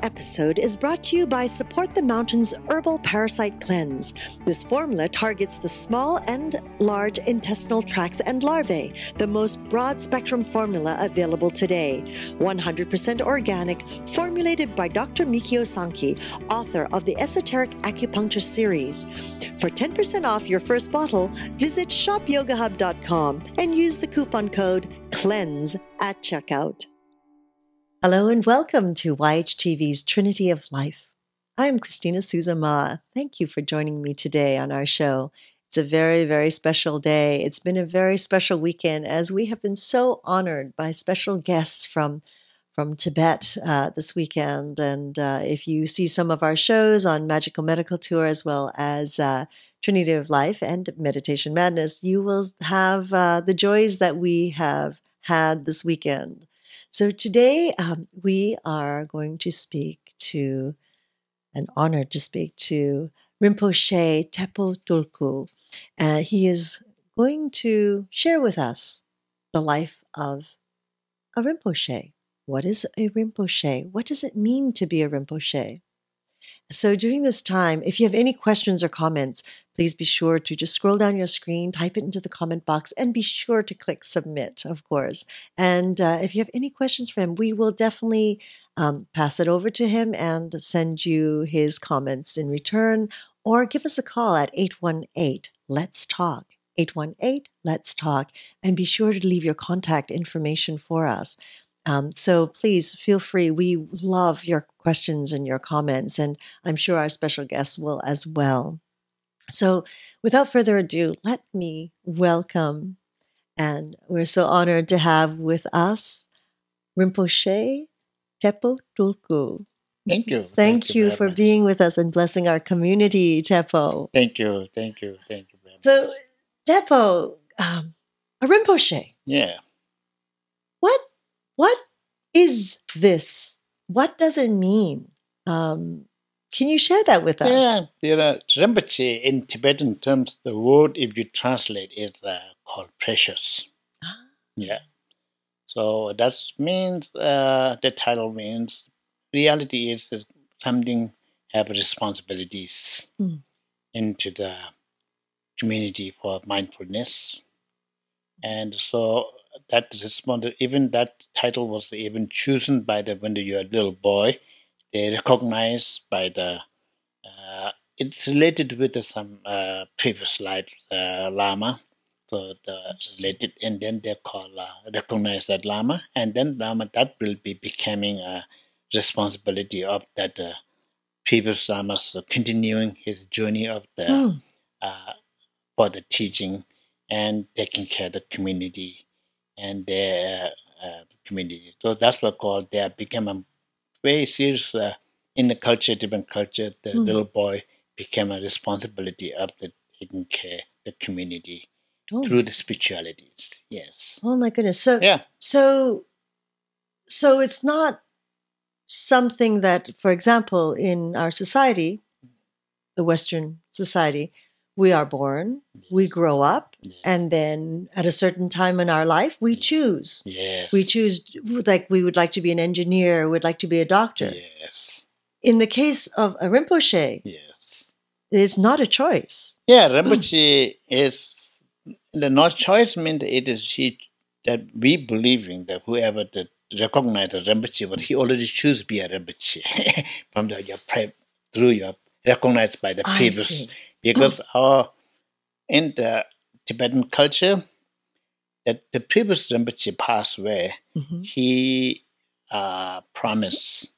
episode is brought to you by Support the Mountains Herbal Parasite Cleanse. This formula targets the small and large intestinal tracts and larvae, the most broad-spectrum formula available today. 100% organic, formulated by Dr. Mikio Sankey, author of the Esoteric Acupuncture series. For 10% off your first bottle, visit shopyogahub.com and use the coupon code CLEANSE at checkout. Hello and welcome to YHTV's Trinity of Life. I'm Christina Souza Ma. Thank you for joining me today on our show. It's a very, very special day. It's been a very special weekend as we have been so honored by special guests from Tibet this weekend. And if you see some of our shows on Magical Medical Tour as well as Trinity of Life and Meditation Madness, you will have the joys that we have had this weekend. So today we are going to speak to, and honored to speak to, Rinpoche Tepo Tulku. He is going to share with us the life of a Rinpoche. What is a Rinpoche? What does it mean to be a Rinpoche? So during this time, if you have any questions or comments, please be sure to just scroll down your screen, type it into the comment box, and be sure to click submit, of course. And if you have any questions for him, we will definitely pass it over to him and send you his comments in return, or give us a call at 818-LETS-TALK, 818-LETS-TALK, and be sure to leave your contact information for us. So please feel free. We love your questions and your comments, and I'm sure our special guests will as well. So without further ado, let me welcome, and we're so honored to have with us, Rinpoche Tepo Tulku. Thank you. Thank you for being with us and blessing our community, Tepo. Thank you. Thank you. Thank you very much. So, Tepo, a Rinpoche. Yeah. What is this? What does it mean? Can you share that with us? Yeah, there are Rinpoche in Tibetan terms. The word, if you translate, is called precious. Yeah. So that means the title means reality is that something have responsibilities into the community for mindfulness, and so that even that title was even chosen by when you're a little boy. They recognize by the it's related with some previous life Lama, so the related, and then they call recognize that Lama, and then Lama that will be becoming a responsibility of that previous Lama's continuing his journey of the for the teaching and taking care of the community and their community. So that's what called they have become a very serious in the culture, different culture. The little boy became a responsibility of the taking care of the community through the spiritualities. Yes. Oh my goodness. So yeah. So it's not something that, for example, in our society, the Western society, we are born, we grow up, and then at a certain time in our life, we choose. Yes. We choose, like we would like to be an engineer, we'd like to be a doctor. Yes. In the case of a Rinpoche, it's not a choice. Yeah, Rinpoche is, the not choice means it is that we believe in that whoever that recognize the Rinpoche, but he already choose to be a Rinpoche from through your recognized by the previous. Because in the Tibetan culture, that the previous Rinpoche passed away, he promised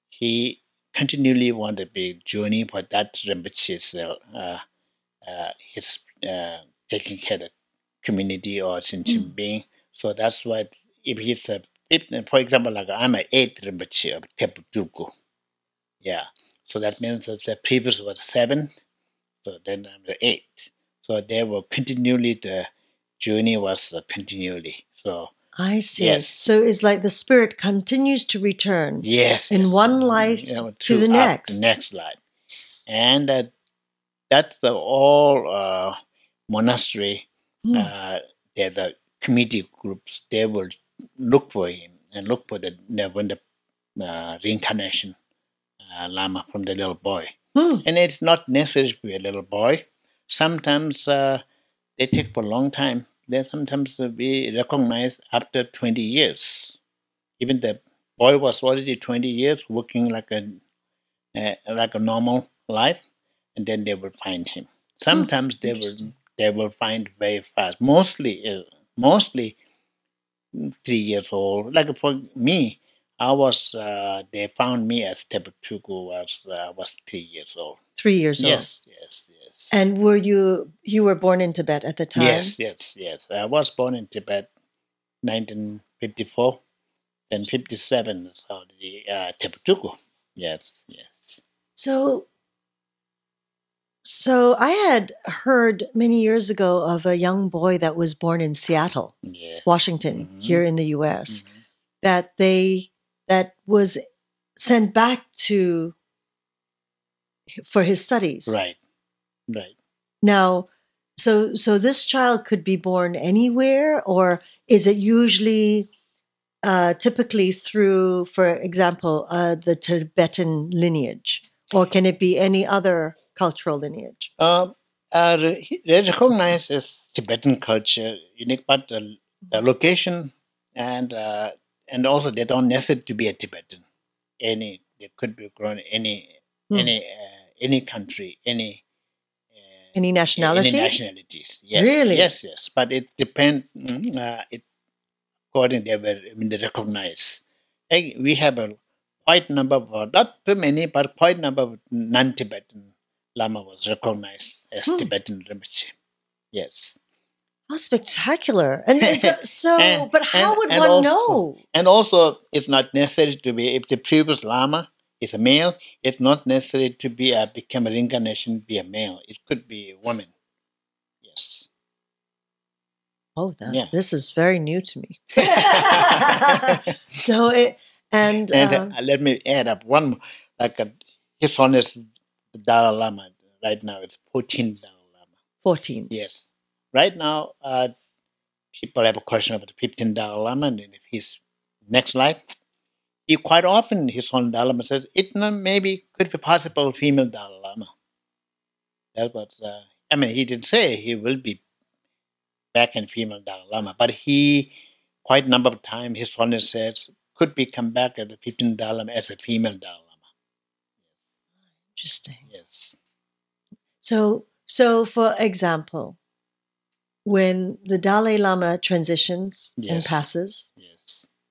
he continually wanted to be journey for that Rinpoche's his taking care of the community or sentient being. So that's why if he's for example, like I'm an 8th Rinpoche of Tepo Tulku. Yeah. So that means that the previous was 7. So then I'm the 8th. So they were continually, the journey was continually. So I see. Yes. So it's like the spirit continues to return. Yes. In one life to the next. The next life. And that's the all monastery, the community groups, they will look for him and look for when the reincarnation Lama from the little boy. Hmm. And it's not necessary to be a little boy. Sometimes they take for a long time. They sometimes be recognized after 20 years. Even the boy was already 20 years working like a normal life, and then they will find him. Sometimes they will find very fast. Mostly 3 years old. Like for me, I was they found me as Tepetuku was 3 years old. 3 years old. Yes. And you were born in Tibet at the time? Yes. I was born in Tibet, 1954. Then 57 is already Tepetuku. Yes. So I had heard many years ago of a young boy that was born in Seattle, Washington, here in the U.S., that was sent back for his studies. Right. Now, so this child could be born anywhere, or is it usually typically through, for example, the Tibetan lineage, or can it be any other cultural lineage? They recognize as Tibetan culture unique, but the location and also they don't necessarily to be a Tibetan. They could be grown any country, any nationality, any nationalities. Yes, really? Yes. But it depends. According they recognize. We have a quite number of, not too many, but quite number of non-Tibetan Lama was recognized as Tibetan Rinpoche. Yes. How spectacular! And but how would one know? And also, it's not necessary to be, if the previous Lama is a male, it's not necessary to be become a reincarnation, be a male. It could be a woman. Yes. Oh, this is very new to me. Let me add up one more. His Holiness the Dalai Lama right now it's 14 Dalai Lama. 14. Yes. Right now, people have a question about the 15 Dalai Lama, and if his next life, he quite often his Holiness Dalai Lama says it maybe could be possible female Dalai Lama. That was he didn't say he will be back in female Dalai Lama, but he quite a number of times his Holiness says could be come back as the 15th Dalai Lama as a female Dalai Lama. Interesting. Yes. So for example, when the Dalai Lama transitions and passes,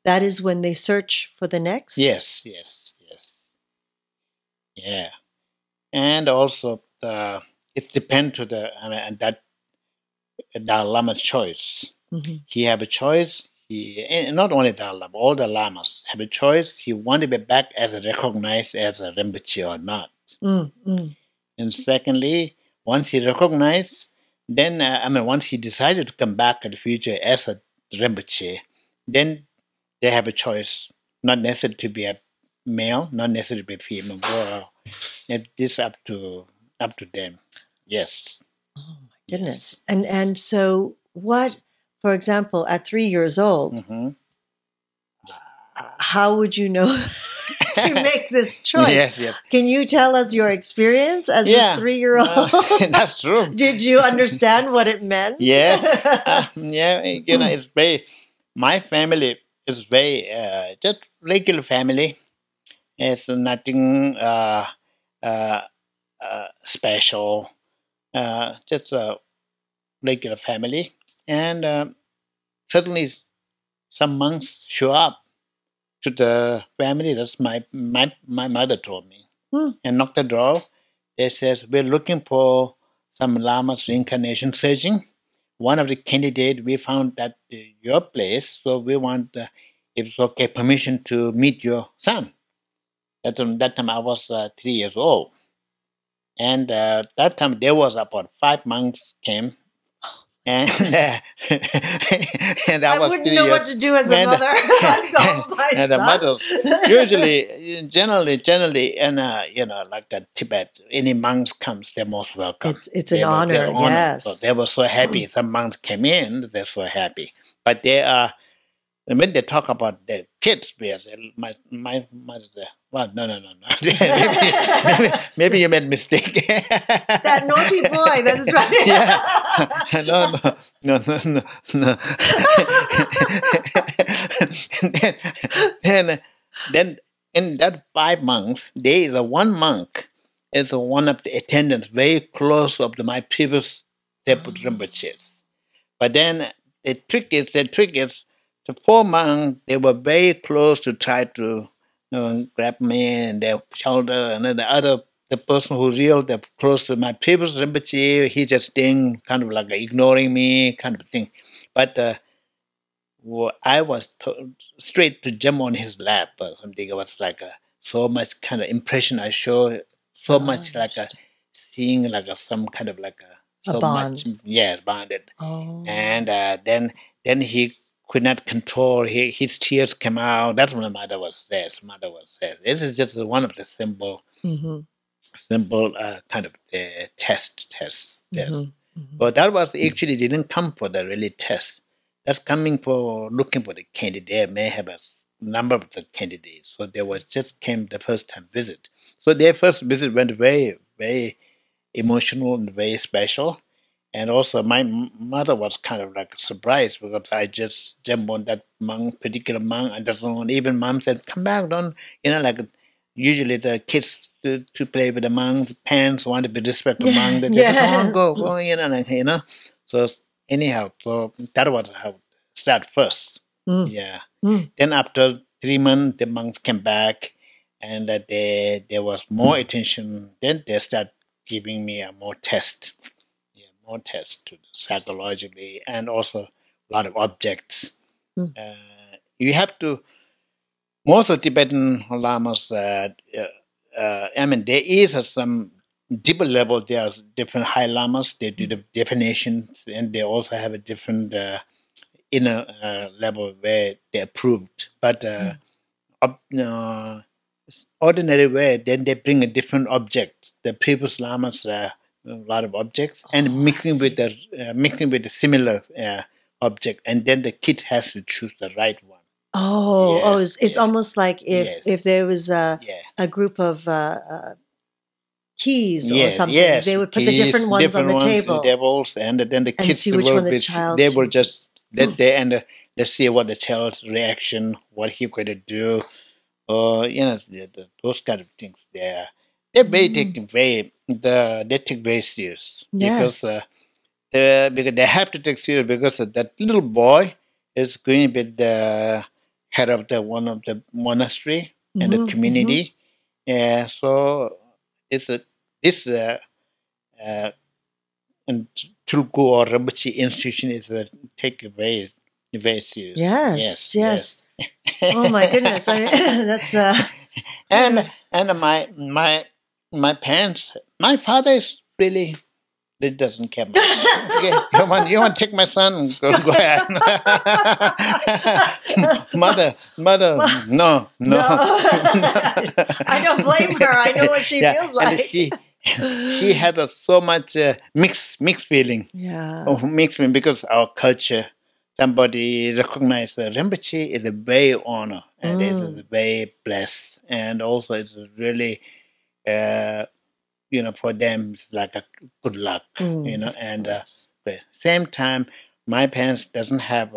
that is when they search for the next? Yes. Yeah. And also it depends to and that Dalai Lama's choice. Mm-hmm. He have a choice. And not only Dalai Lama, all the Lamas have a choice. He want to be back as recognized as a Rinpoche or not. Mm-hmm. And secondly, once he recognized, then once he decided to come back in the future as a Rinpoche, then they have a choice. Not necessary to be a male, not necessary to be a female. It is up to them. Yes. Oh my goodness! Yes. And so what? For example, at 3 years old, how would you know to make this choice? Yes. Can you tell us your experience as a 3-year-old? That's true. Did you understand what it meant? Yeah. It's very. My family is very just regular family. It's nothing special. Just a regular family. And suddenly some monks show up to the family. That's my mother told me. And knocked the door. They says, we're looking for some Lamas reincarnation searching. One of the candidates, we found that your place, so we want, if it's okay, permission to meet your son. That time I was 3 years old. And that time there was about 5 monks came. And I wouldn't know what to do as a mother. And the mothers usually, generally, and like Tibet, any monks comes, they're most welcome. It's an honor. Yes. So they were so happy. Some monks came in, they're so happy. But they are And when they talk about their kids, my mother said, well, no. maybe you made mistake. That naughty boy, that's right. Yeah. No. then in that 5 months, there is a one monk is one of the attendants very close of my previous deputy Rinpoches. But then the trick is the 4 monks, they were very close to try to grab me and their shoulder, and then the person who real close to my previous Rinpoche, he just staying kind of like ignoring me kind of thing. But I was straight to jump on his lap or something. It was like so much kind of impression I show, so much like seeing like some kind of like a so bond. much, bonded. Oh. And then he could not control. His tears came out. That's what my mother was says. This is just one of the simple kind of test. But that was actually didn't come for the really test. That's coming for looking for the candidate. They may have a number of the candidates. So they just came the first time visit. So their first visit went very, very emotional and very special. And also my mother was kind of like surprised because I just jumped on that particular monk, and doesn't even mom said, come back, don't, like usually the kids to play with the monks, parents want to be respect the monk. They say, come on, go, So anyhow, so that was how it started first. Yeah. Then after 3 months, the monks came back, and there was more attention. Then they start giving me more tests to psychologically, and also a lot of objects. You have to. Most of Tibetan lamas, I mean, there is some deeper level. There are different high lamas. They do the definitions, and they also have a different inner level where they're approved. But ordinary way, then they bring a different object. The previous lamas, a lot of objects, and mixing with the similar object, and then the kid has to choose the right one. It's almost like if there was a group of keys or something, they would put the different ones on the table. And then the kids see which one the child they will just let's see what the child's reaction, what he going to do, or those kind of things. They're very taking they take very serious because they have to take serious because that little boy is going to be the head of one of the monastery and the community. So this and Tulku or Rinpoche institution is take very, very serious. Yes. Oh my goodness! That's and my parents. My father is really. It doesn't care much. Okay, you want to take my son? Go ahead. Mother, no. I don't blame her. I know what she feels like. And she had so much mixed feeling. Mixed feeling because our culture. Somebody recognized Rinpoche is a very honor, and it is very blessed, and also it's really. For them, it's like a good luck, and at the same time, my parents doesn't have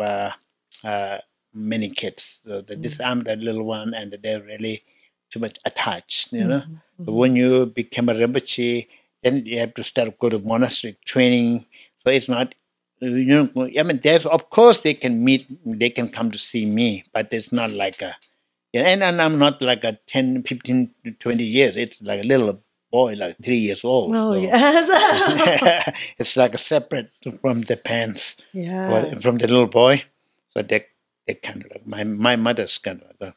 many kids. So I'm the little one, and they're really too much attached, But when you become a Rinpoche, then you have to start go to monastery training. So it's not, I mean, there's, of course, they can come to see me, but it's not like and I'm not like a 10, 15, 20 years. It's like a little boy, like 3 years old. Yes. It's like a separate from the parents, from the little boy. So they kind of like my mother's kind of like,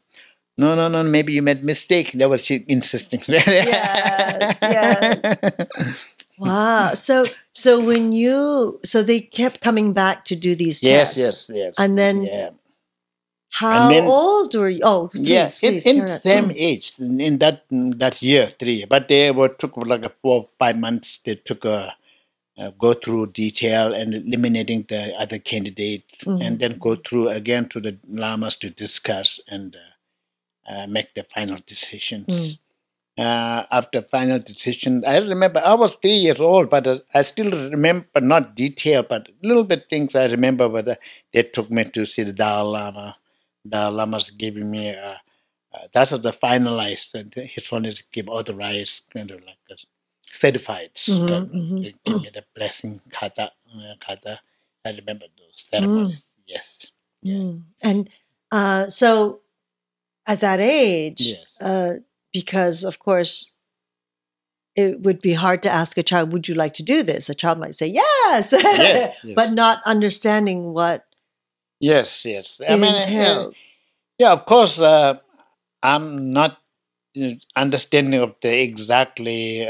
no, maybe you made mistake. That was she insisting. Yes. Wow. So they kept coming back to do these tests. Yes. And then. How old were you? Oh, please, in same age, in that year, 3 years. But they took like 4 or 5 months. They took go through detail and eliminating the other candidates, and then go through again to the lamas to discuss and make the final decisions. After final decision, I remember I was 3 years old, but I still remember, not detail, but little bit things I remember. But they took me to see the Dalai Lama. Dalai Lama's giving me that's the finalized, and his one is give authorized, kind of like a certified. They give me the blessing kata, kata. I remember those ceremonies. Yes. Yeah. And so at that age, Yes. because of course it would be hard to ask a child, would you like to do this? A child might say yes, Yes, yes. but not understanding what Yes, yes. it entails. Yeah, of course, I'm not understanding of the exactly,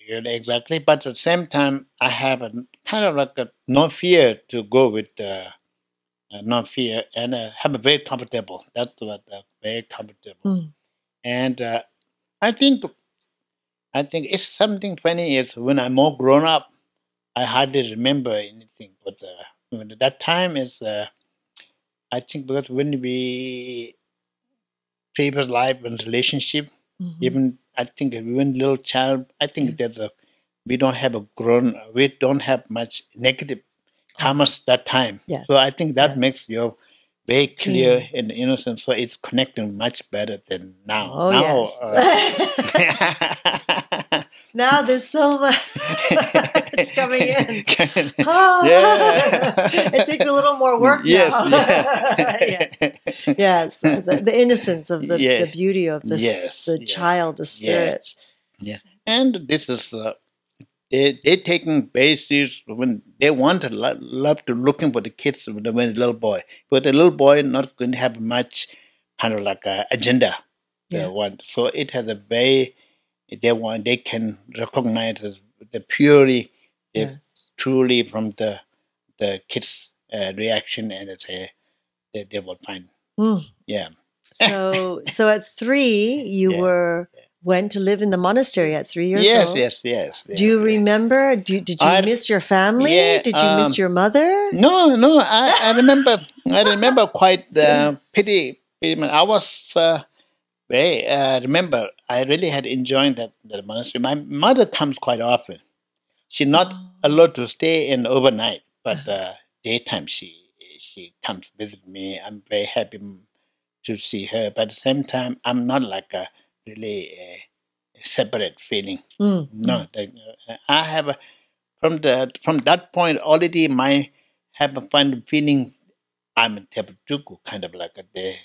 exactly, but at the same time, I have a kind of like a no fear to go with no fear, and have a very comfortable. That's what very comfortable. And I think it's something funny is when I'm more grown up, I hardly remember anything. But when at that time is, I think because when we previous life and relationship, even I think when little child, I think that we don't have much negative karmas that time. Yes. So I think that makes you very clear and innocent. So it's connecting much better than now. Oh, now, yes. Now there's so much coming in. It takes a little more work yes, now. Yes, the innocence of the beauty of the child, the spirit. Yeah, and this is they taking basis when they want to love to looking for the kids when the little boy, but the little boy not going to have much kind of like a agenda. They want, so it has a very they can recognize the purity truly from the kids' reaction, and it's they will find. Yeah. So at 3, you went to live in the monastery at 3 years old. Yes. Do you remember? Did you miss your family? Did you miss your mother? No. I remember. I remember quite pretty. I was. Remember, I really had enjoyed that monastery. My mother comes quite often. She's not allowed to stay in overnight, but daytime she comes visit me. I'm very happy to see her, but at the same time, I'm not like a really separate feeling. No, I have from that point already. Have a fun feeling. I'm a Teputuku, kind of like they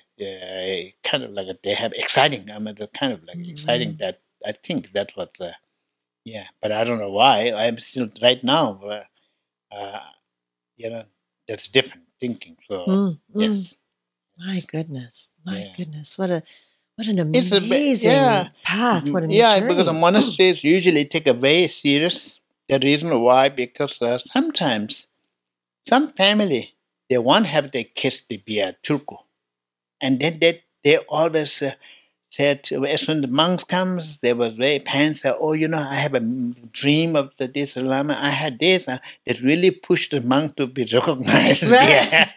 have exciting. I'm the kind of like exciting that I think that's what. But I don't know why. I'm still right now. That's different thinking. So yes. My goodness, what an amazing path. What a journey. Because the monasteries usually take a very serious. The reason why, because sometimes some family they want to have their kids to be a turku, and then they always said as when the monks comes, they were very pants. Oh, I have a dream of this lama. I had this. That really pushed the monk to be recognized. Right.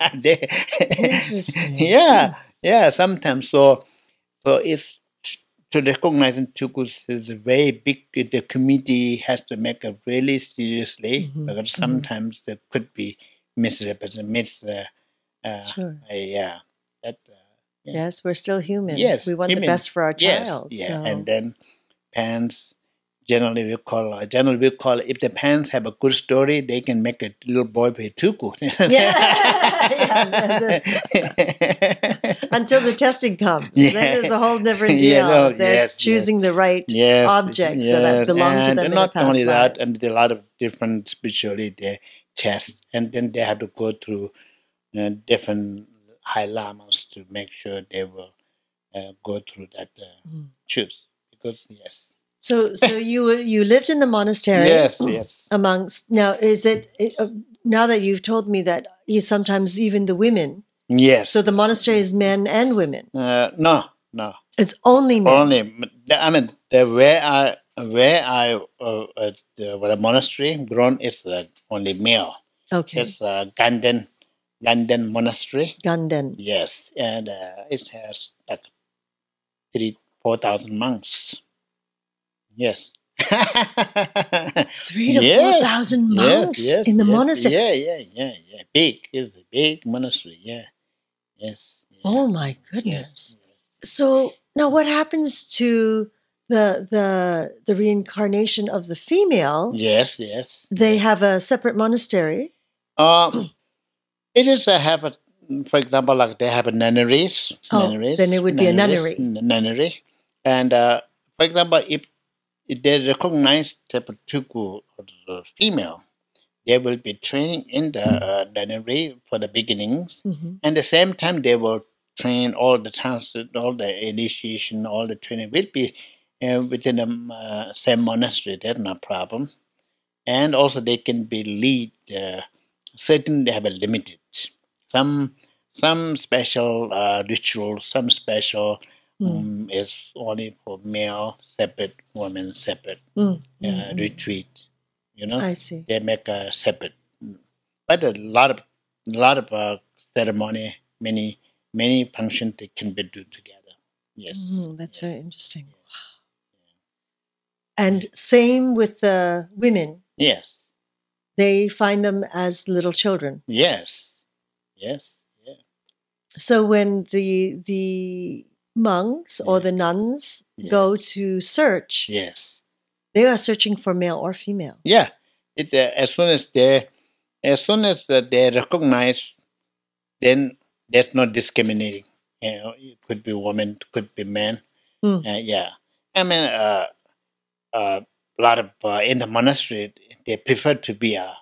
Interesting. Yeah. Sometimes so it's to recognize in Chukus is very big. The community has to make it really seriously because sometimes there could be misrepresented. Sure. That, yes, we're still human. Yes, we want the best for our child. Yes, so. And then parents generally we call if the parents have a good story, they can make a little boy be tuku. Until the testing comes, then there's a whole different deal. They're choosing the right objects that belong to them. And not only that, and there are a lot of different spirituality they test, and then they have to go through different high lamas to make sure they will go through that choose. Because So you lived in the monastery. Yes. Amongst now, is it now that you've told me that you sometimes even the women. Yes. So the monastery is men and women. No. It's only men. Only. I mean, where where the monastery grown is only male. Okay. It's Ganden Monastery. Ganden. Yes, and it has like 4,000 monks. Yes. 3,000 to 4,000 monks in the monastery. Yeah. Big. It's a big monastery. Yeah. Yes. Yeah. Oh my goodness. Yes. So now what happens to the reincarnation of the female? Yes. They have a separate monastery. It is a habit, for example, like they have a nunneries. Then it would be a nunnery. Nunnery. And for example, if they recognize the particular female, they will be training in the nunnery for the beginnings. Mm-hmm. And at the same time, they will train all the transit, all the initiation, all the training will be within the same monastery. That's no problem. And also they can be lead. Certain they have a limited. Some special rituals, some special is only for male separate, women separate retreat. You know, I see. They make a separate, but a lot of ceremony, many functions they can be do together. Yes, that's very interesting. And same with the women. Yes. They find them as little children. Yes. Yeah. So when the monks or the nuns go to search, they are searching for male or female. Yeah. As soon as they recognize, then there's no discriminating. You know, it could be woman, could be man. Yeah. I mean, a lot of in the monastery they prefer to be a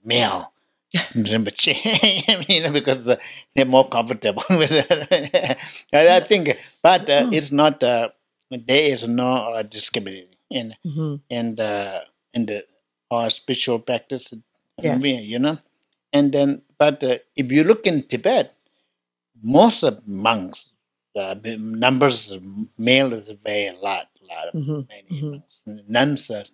male Rinpoche, because they're more comfortable with it. I think, but it's not. There is no discriminating in the our spiritual practice. You know, and then, but if you look in Tibet, most of monks, numbers of male is very lot of many monks. Nuns are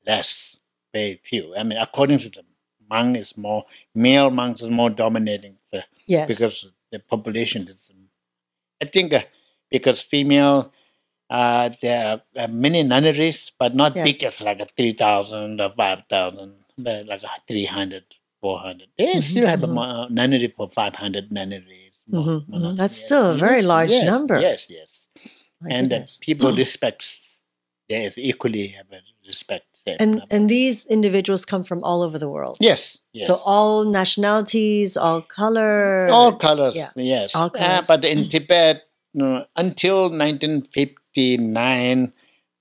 less, very few. I mean, according to the monk is more, male monks is more dominating because the population is. I think because female, there are many nunneries, but not big as like a 3,000 or 5,000, but like 300, 400. They still have a nunnery for 500 nunneries. That's still a very large number. Yes. And people respect. Yes, equally have a respect. And these individuals come from all over the world. Yes. So all nationalities, all colors. All colors, yes. All colors. But in Tibet, until 1959,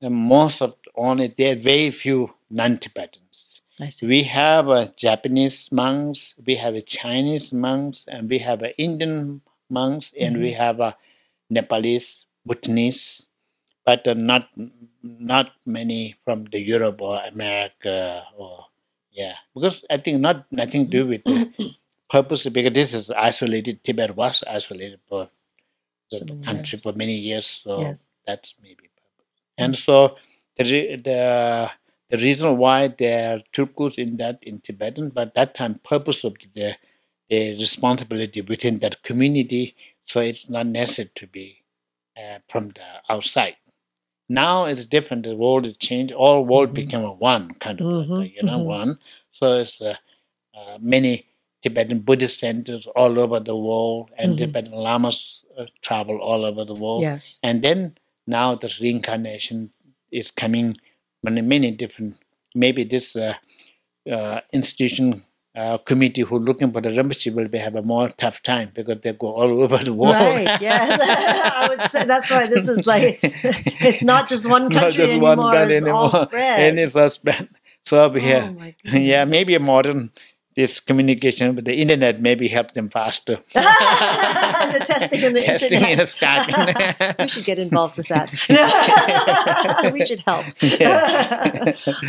most of only there are very few non-Tibetans. I see. We have Japanese monks, we have Chinese monks, and we have Indian monks, and we have Nepalese, Bhutanese, but not many from the Europe or America because I think nothing to do with the purpose, because this is isolated. Tibet was isolated for the country for many years, so that's maybe purpose. And so the reason why there are Turkus in Tibetan, but that time purpose of the responsibility within that community, so it's not necessary to be from the outside. Now it's different. The world has changed. All world became a one kind of one. So it's many Tibetan Buddhist centers all over the world, and Tibetan lamas travel all over the world. Yes. And then now the reincarnation is coming many different. Maybe this institution committee who looking for the Rinpoche will have a more tough time because they go all over the world. Right, yes. I would say that's why this is like, it's not just one country just anymore, one it's all spread. And it's all spread. So over here, maybe a modern, this communication with the internet maybe help them faster. The testing in the internet. And starting. We should get involved with that. We should help.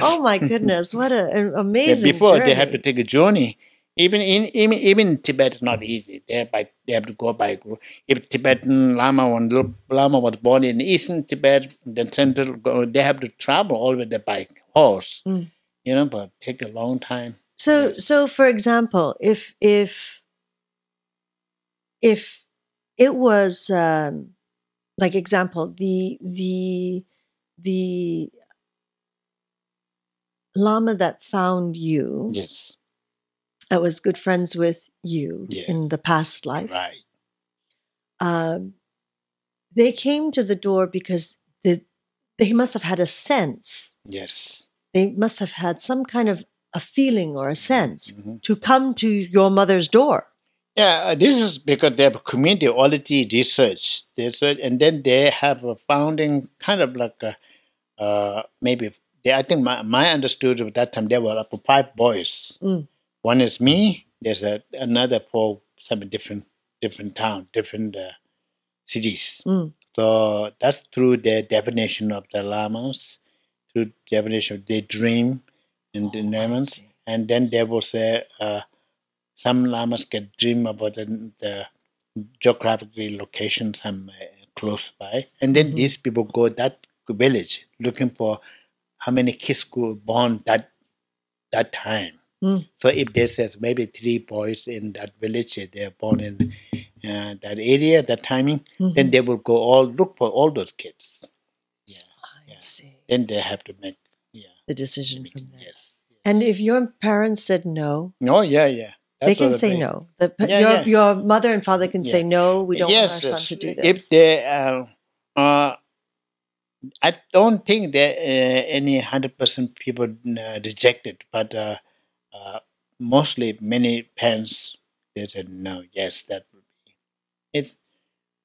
Oh my goodness, what an amazing Before journey. they had to take a journey Even in Tibet, it's not easy. They have to go by group. If Tibetan Lama was born in eastern Tibet, then central, they have to travel all with the by horse. But take a long time. So, for example, if it was like example, the Lama that found you, Yes, that was good friends with you in the past life, right. They came to the door because they must have had a sense. Yes. They must have had some kind of a feeling or a sense to come to your mother's door. Yeah, this is because they have community research, and then they have a founding kind of like maybe. I think my understood at that time there were like 5 boys. One is me. There's another 4, 7 different towns, different cities. So that's through the definition of the lamas, through definition of their dream and the environment. And then there was some lamas can dream about the geographical location, some close by. And then these people go that village looking for how many kids were born that time. So if they says maybe 3 boys in that village, they're born in that area, that timing, then they will go look for all those kids. I see. Then they have to make the decision from there. Yes. And if your parents said no, yeah. They can say no. Your mother and father can say no. We don't want our son to do this. If they, I don't think that any 100% people reject it, but mostly many parents they said no. Yes, that would be. It's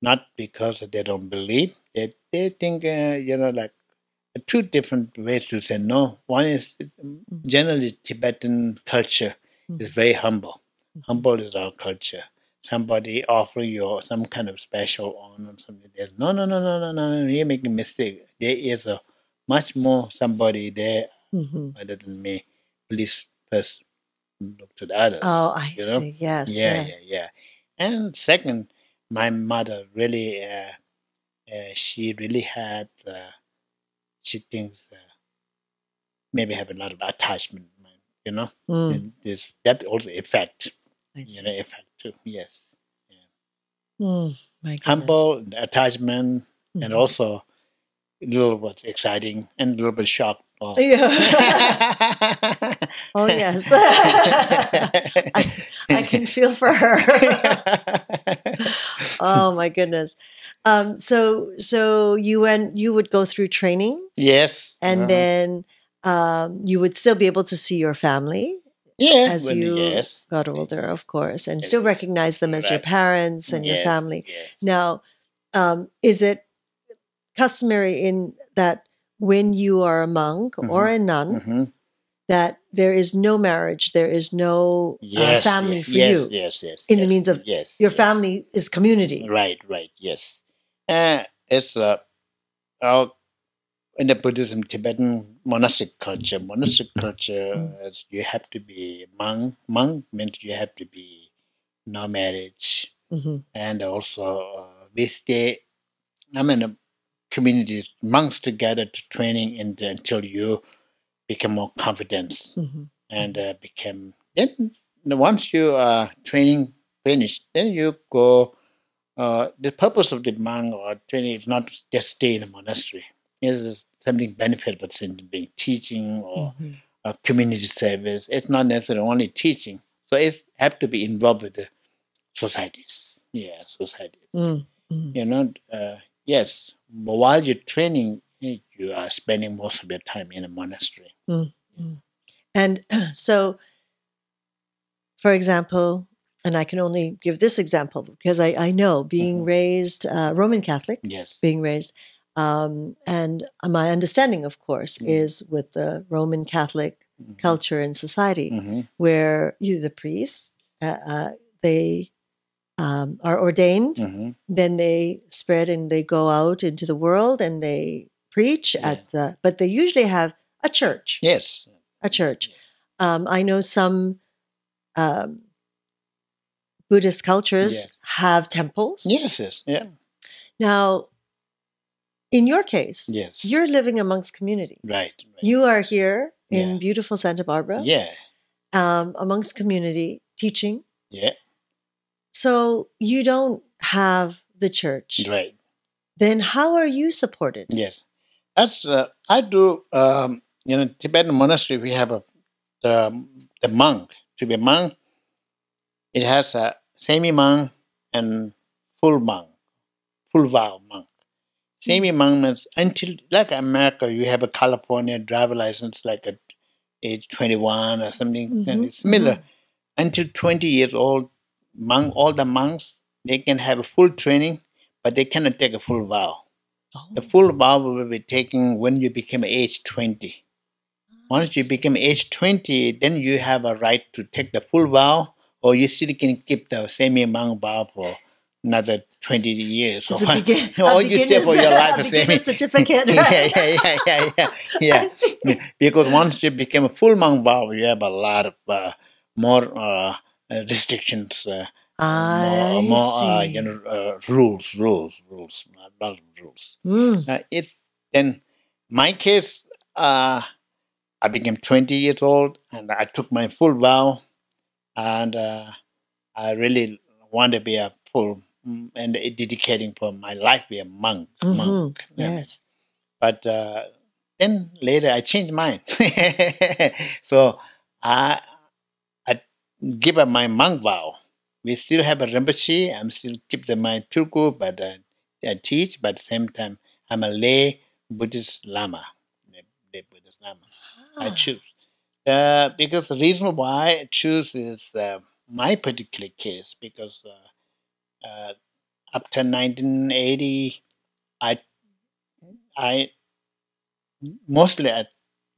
not because they don't believe. They think like 2 different ways to say no. One is generally Tibetan culture is very humble. Humble is our culture. Somebody offering you some kind of special honor, something there. No, you're making a mistake. There is a much more somebody there other than me. Please first look to the others. Oh, I see. Yes. Yeah. And second, my mother really, she really had, she thinks maybe have a lot of attachment, and that also affect. Effect too. Yes. My goodness. Humble, attachment, and also a little bit exciting and a little bit shocked. Oh, oh yes. I can feel for her. Oh my goodness. So you would go through training? Yes. And then you would still be able to see your family? As you got older, of course, and still recognize them as your parents and your family. Yes. Now, is it customary in that when you are a monk or a nun, that there is no marriage, there is no family for you? Yes. In the means of your family is community. Right, yes. It's in the Buddhism, Tibetan monastic culture, is you have to be monk. Monk means you have to be no marriage, and also we stay. Communities monks together to training until you become more confident and become. Then once you are training finished, then you go. The purpose of the monk or training is not just stay in a monastery. It is something benefit, but in being teaching or community service. It's not necessarily only teaching. So it have to be involved with the societies. Yeah, societies. Yes. But while you're training, you are spending most of your time in a monastery. And so, for example, and I can only give this example because I know being raised Roman Catholic, being raised, and my understanding, of course, is with the Roman Catholic culture and society, where the priests, they are ordained, then they spread and they go out into the world and they preach but they usually have a church. Yes. A church. I know some Buddhist cultures Yes. have temples. Yes. Yeah. Now, in your case, Yes. you're living amongst community. Right. You are here in Yeah. beautiful Santa Barbara, Yeah. amongst community, teaching. Yeah. So you don't have the church. Right. Then how are you supported? Yes. That's I do. Tibetan monastery. We have the monk. To be a monk, it has a semi monk and full monk, full vow monk. Semi monk means until, like America, you have a California driver license like at age 21 or something. And it's similar. Until 20 years old, all the monks, they can have a full training, but they cannot take a full vow. The full vow will be taken when you become age 20. Once you become age 20, then you have a right to take the full vow, or you still can keep the semi-monk vow for another 20 years. It's Or you stay for your life a beginner's certificate, yeah, right? yeah. Because once you become a full monk vow, you have a lot of more restrictions, rules, a lot of rules. Then my case, I became 20 years old and I took my full vow, and I really want to be a full and dedicating for my life be a monk. Yes. But then later I changed mine. So I give up my monk vow. We still have a Rinpoche. I'm still keep my Turku, but I teach. But at the same time, I'm a lay Buddhist Lama. The Buddhist Lama. I choose. Because the reason why I choose is my particular case, because after 1980, I mostly I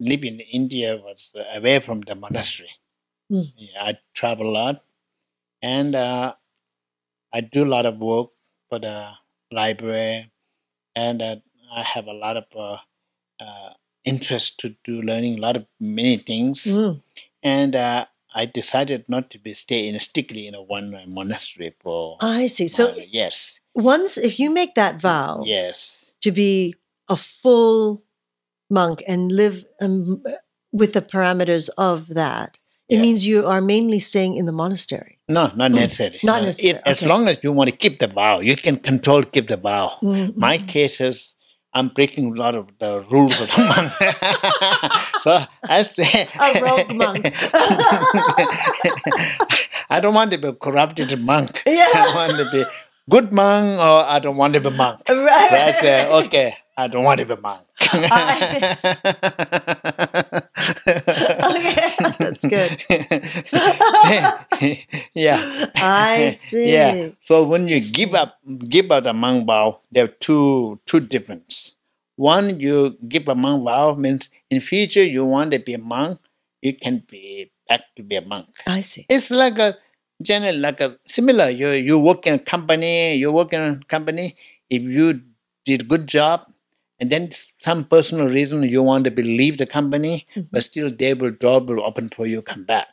live in India, was away from the monastery. Yeah, I travel a lot, and I do a lot of work for the library, and I have a lot of interest to do learning a lot of many things. And I decided not to be stay in strictly in a one monastery for. I see. So yes, once if you make that vow, yes, to be a full monk and live with the parameters of that, it means you are mainly staying in the monastery. No, not necessarily. Not necessarily. As long as you want to keep the vow, you can keep the vow. My case is I'm breaking a lot of the rules of the monk. So I say a rogue monk. I don't want to be a corrupted monk. Yeah. I want to be good monk, or I don't want to be monk. Right. So I say, okay, I don't want to be monk. Okay, that's good. Yeah. I see. Yeah. So when you give up the monk vow, there are two differences. One, you give a monk vow means in future you want to be a monk, you can be back to be a monk. I see. It's like a general, like a similar. You work in a company. If you did a good job, and then some personal reason you want to leave the company, but still door will open for you to come back.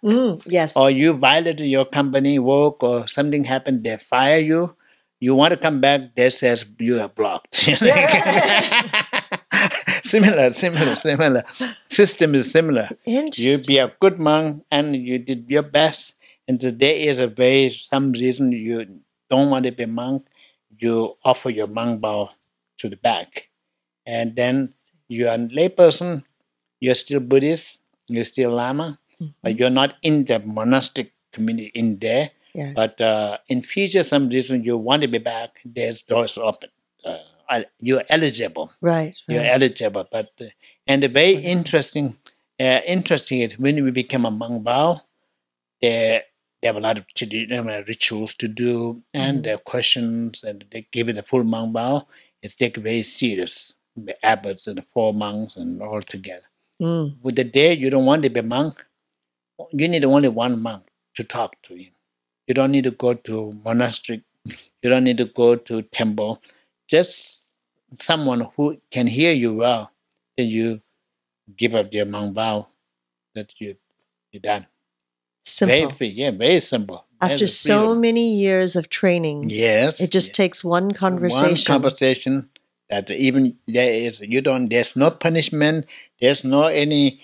Yes. Or you violated your company work, or something happened, they fire you. You want to come back, they says you are blocked. Similar. System is similar. You be a good monk and you did your best, and today is some reason you don't want to be a monk, you offer your monk vow to the back. And then you are a lay person, you're still Buddhist, you're still Lama, but you're not in the monastic community in there. Yes. But in future, some reason you want to be back, there's doors open. You're eligible. Right. You're eligible. But and the very interesting is when we become a monk vow, they have a lot of rituals to do, and their questions, and they give it a full monk vow. It's taken very serious. The abbots and the 4 monks and all together. With the day you don't want to be a monk, you need only one monk to talk to him. You don't need to go to monastery. You don't need to go to temple. Just someone who can hear you well. Then you give up your monk vow that you're done. Simple. Very simple. After so many years of training, yes, it just takes one conversation. One conversation that even there's no punishment, there's no any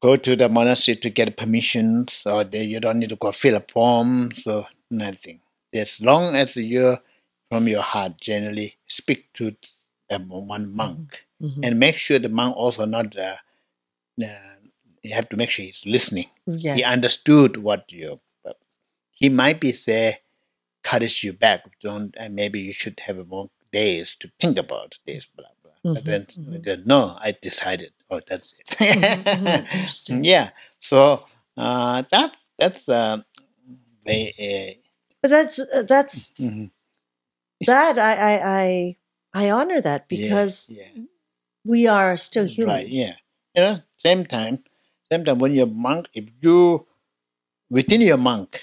go to the monastery to get permissions, or you don't need to go fill a form, so nothing. As long as you, from your heart, generally speak to one monk, and make sure the monk also not. You have to make sure he's listening. Yes. He understood what you. He might be say, encourage you back. Maybe you should have more days to think about this, blah blah. But then, no, I decided. Oh, that's it. Interesting. Yeah. So that's very. But that's that I honor that because we are still human. Right. Yeah. Same time when you're monk, if you within your monk,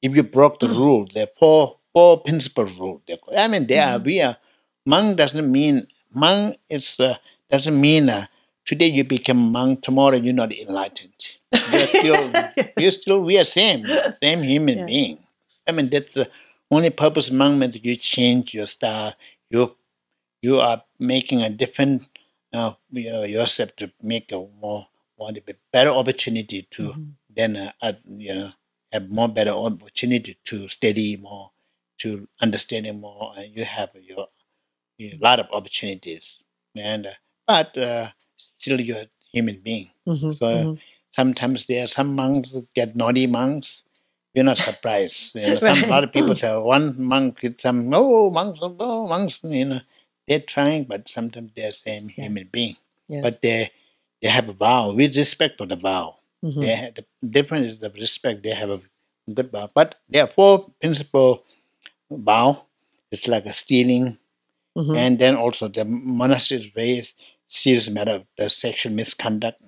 if you broke the rule, there are four principal rules. I mean, we are monk doesn't mean monk is doesn't mean today you become monk, tomorrow you're not enlightened. We are same human being. I mean, that's the only purpose of monk meant you change your style. You are making a different yourself to make a better opportunity to then have more better opportunity to study more, to understand more, and you have a lot of opportunities. And but still you're a human being. So sometimes there are some monks that get naughty monks. You're not surprised. A lot of people say one monk get monks. They're trying, but sometimes they're the same human being. Yes. But they have a vow with respect for the vow. The difference is of respect. They have a good vow, but there are four principal vow. It's like a stealing, and then also the monastery is very serious matter of the sexual misconduct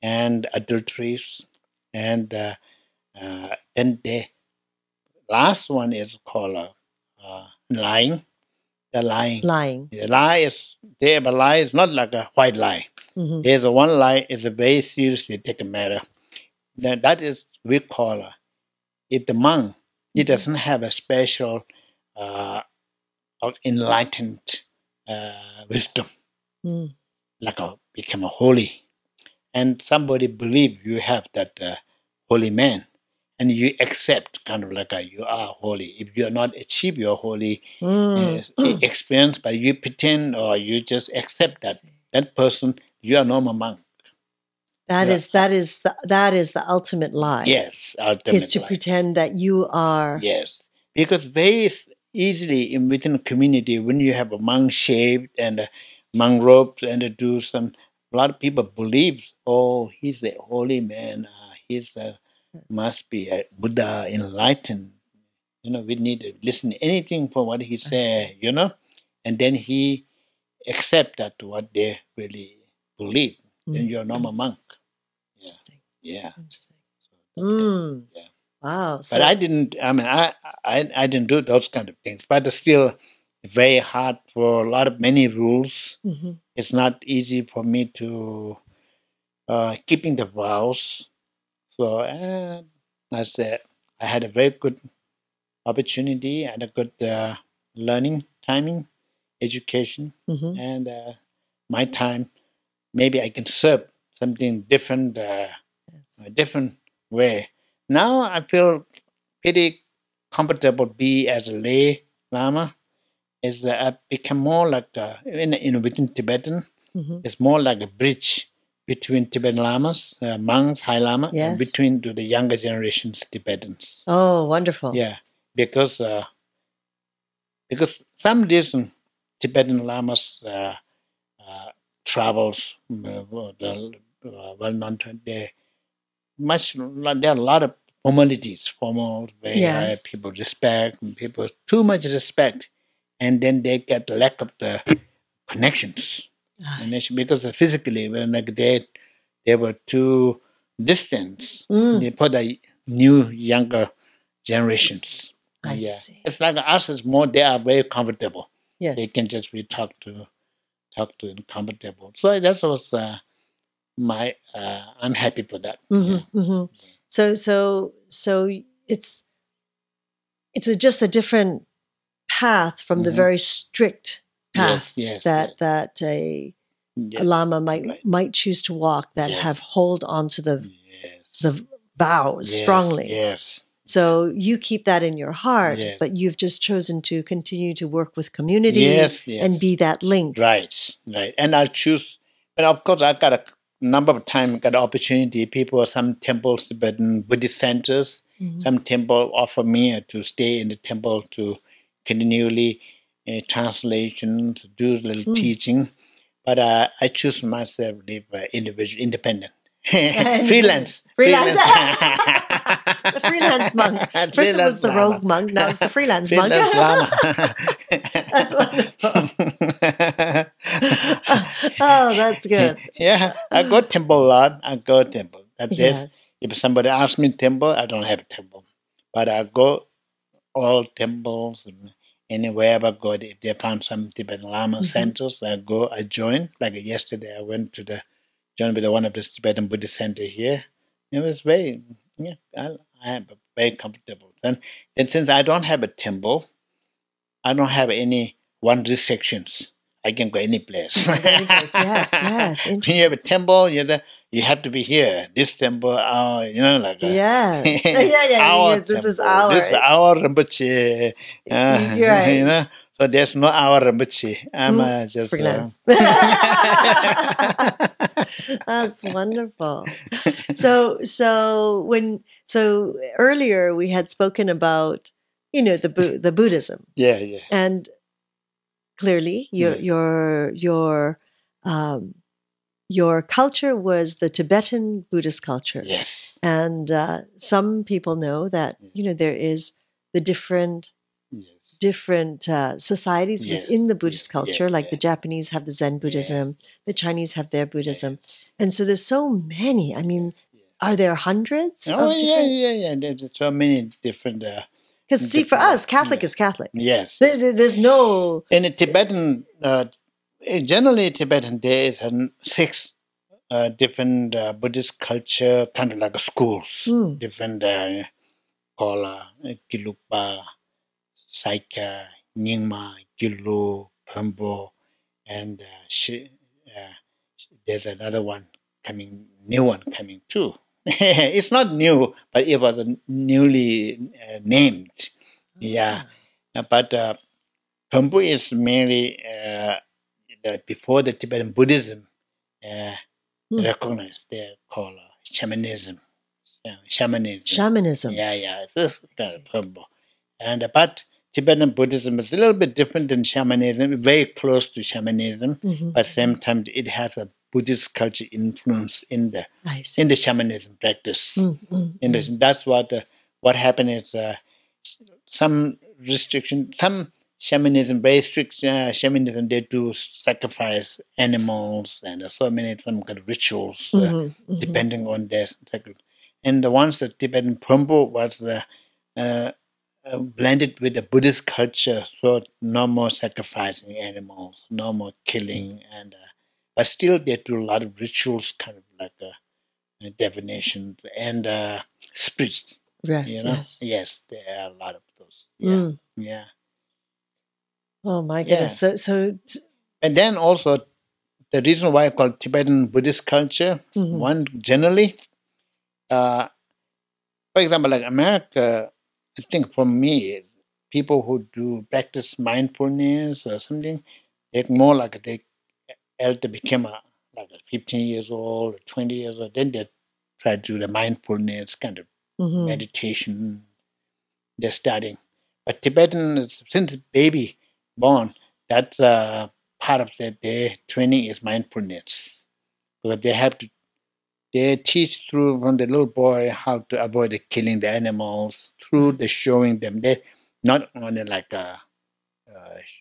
and adulteries, and then the last one is called lying. The lying. The lie is there, but lie is not like a white lie. There's a one lie is a very seriously taken matter. That is we call if the monk he doesn't have a special enlightened wisdom, like become a holy, and somebody believe you have that holy man, and you accept kind of like you are holy. If you are not achieve your holy experience, but you pretend or you just accept that person, you are normal monk. That is the ultimate lie. Yes, ultimate is to lie. Pretend that you are. Yes, because very easily within a community when you have a monk shaved and monk robes and do some. A lot of people believe, oh, he's a holy man. Must be a Buddha enlightened. We need to listen to anything for what he said. And then he accept that what they really believe. Then you're a normal monk. Interesting. Yeah. Interesting. Yeah. Wow. But I didn't. I mean, I didn't do those kind of things. But it's still very hard for many rules. It's not easy for me to keeping the vows. So I said I had a very good opportunity and a good learning timing, education, and my time. Maybe I can serve something different, a different way. Now I feel pretty comfortable be as a lay lama. I become more like within Tibetan. It's more like a bridge between Tibetan lamas, monks, high lama, and between the younger generations Tibetans. Oh, wonderful! Yeah, because some reason Tibetan lamas travels well known. There are a lot of formal, very people respect, people too much respect, and then they get lack of the connections. And because physically, when they were too distant, they put the new younger generations. I see. It's like us. It's more. They are very comfortable. Yes, they can just talk to and comfortable. So that was my. I'm happy for that. So it's just a different path from the very strict path that a Lama might choose to walk, that have hold on to the vows strongly. Yes. So you keep that in your heart, but you've just chosen to continue to work with community and be that link. Right. And I choose, and of course I got a number of times, got opportunity. People, some temples, Tibetan Buddhist centers, some temple offer me to stay in the temple to continually translation, to do a little teaching. But I choose myself to live individual, independent. Freelance. The freelance monk. First it was the rogue monk, now it's the freelance monk. Lama. That's wonderful. Oh, that's good. Yeah, I go temple a lot. If somebody asks me temple, I don't have a temple. But I go all temples, anywhere I go. If they found some Tibetan Lama centers, I join. Like yesterday, I went to join with one of the Tibetan Buddhist center here. It was very, I am very comfortable. Then since I don't have a temple, I don't have any one restrictions. I can go any place. Yes. When you have a temple, you have to be here. This temple, Yes. This is our. This is our Rinpoche. You're right. So there's no our Rinpoche. I'm just freelance. That's wonderful. So earlier we had spoken about the Buddhism. Yeah. And clearly your culture was the Tibetan Buddhist culture. Yes. And some people know that there is the different societies within the Buddhist culture, like the Japanese have the Zen Buddhism, the Chinese have their Buddhism. And so there's so many. I mean, are there hundreds? Yeah. There's so many different. Because see, for us, Catholic is Catholic. Yes. There's no. In a Tibetan, generally Tibetan, there is 6 different Buddhist culture, kind of like schools. Different called Gelugpa, Saika, Nyingma, Gilu, Pembo, and there's another new one coming too. It's not new, but it was newly named. Yeah. But Pembo is mainly before the Tibetan Buddhism recognized. They're called shamanism. Shamanism. Yeah. This kind of Pembo. But Tibetan Buddhism is a little bit different than shamanism, very close to shamanism, but at the same time it has a Buddhist culture influence in the shamanism practice. That's what happened is some restriction, some shamanism, very strict shamanism, they do sacrifice animals and so many some kind of rituals depending on their sacrifice. And the ones that Tibetan Pumbo was blended with the Buddhist culture, so no more sacrificing animals, no more killing, but still they do a lot of rituals, kind of like divination and spirits. Yes, there are a lot of those. Yeah. Oh my goodness! So, and then also the reason why I call Tibetan Buddhist culture, one generally, for example, like America. I think for me, people who do practice mindfulness or something, they're more like they become like 15 years old or 20 years old. Then they try to do the mindfulness kind of meditation. They're studying. But Tibetan, since baby born, that's part of their training is mindfulness. Because they teach through from the little boy how to avoid killing the animals through the showing them. They not only like